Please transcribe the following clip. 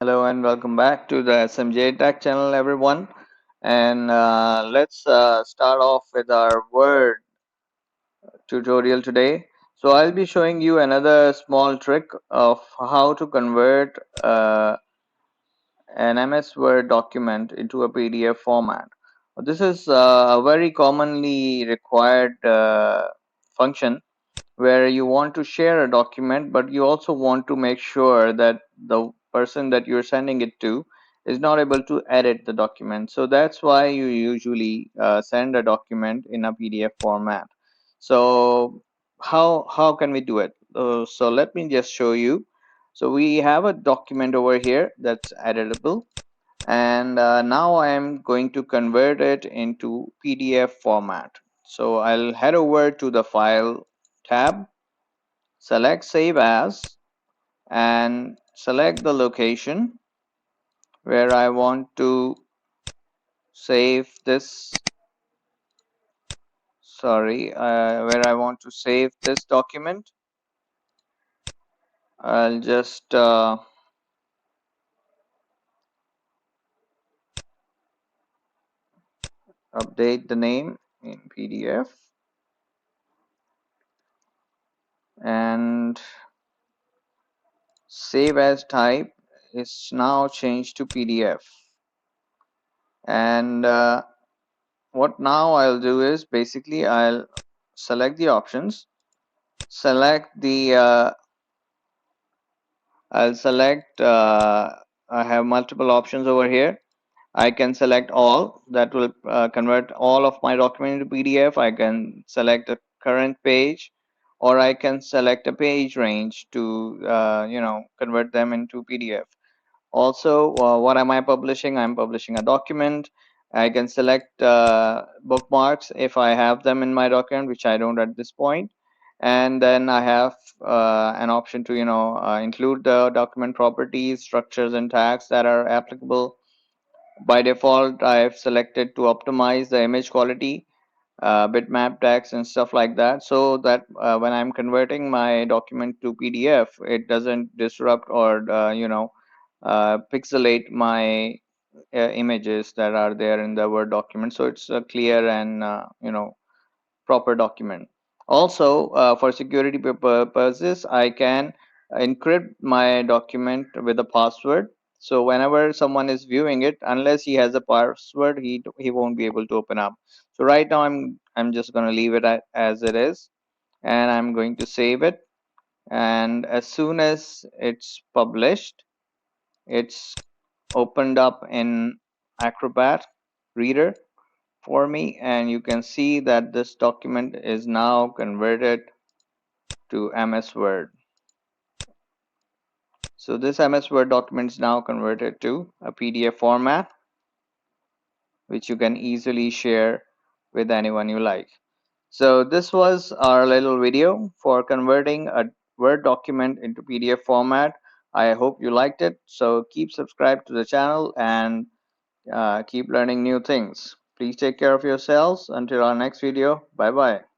Hello and welcome back to the SMJ-Tech channel, everyone. And let's start off with our word tutorial today. So I'll be showing you another small trick of how to convert an MS Word document into a PDF format. This is a very commonly required function where you want to share a document, but you also want to make sure that the person that you're sending it to is not able to edit the document. So that's why you usually send a document in a PDF format. So how can we do it? So let me just show you. So we have a document over here that's editable, and now I am going to convert it into PDF format. So I'll head over to the File tab, select Save As, and select the location where I want to save this. Where I want to save this document. I'll just update the name in PDF and save as type is now changed to PDF. And what now I'll do is basically I'll select the options, select the I'll select I have multiple options over here. I can select all, that will convert all of my document into PDF. I can select a current page, or I can select a page range to convert them into PDF. Also, what am I publishing? I'm publishing a document. I can select bookmarks if I have them in my document, which I don't at this point. And then I have an option to include the document properties, structures, and tags that are applicable. By default, I've selected to optimize the image quality, bitmap tags, and stuff like that, so that when I'm converting my document to PDF, it doesn't disrupt or pixelate my images that are there in the Word document. So it's a clear and proper document. Also, for security purposes, I can encrypt my document with a password. So whenever someone is viewing it, unless he has a password, he won't be able to open up. So right now I'm just going to leave it as it is, and I'm going to save it. And as soon as it's published, it's opened up in Acrobat Reader for me, and you can see that this document is now converted to MS Word. So this MS Word document is now converted to a PDF format, which you can easily share with anyone you like. So this was our little video for converting a Word document into PDF format. I hope you liked it. So keep subscribed to the channel and keep learning new things. Please take care of yourselves. Until our next video. Bye bye.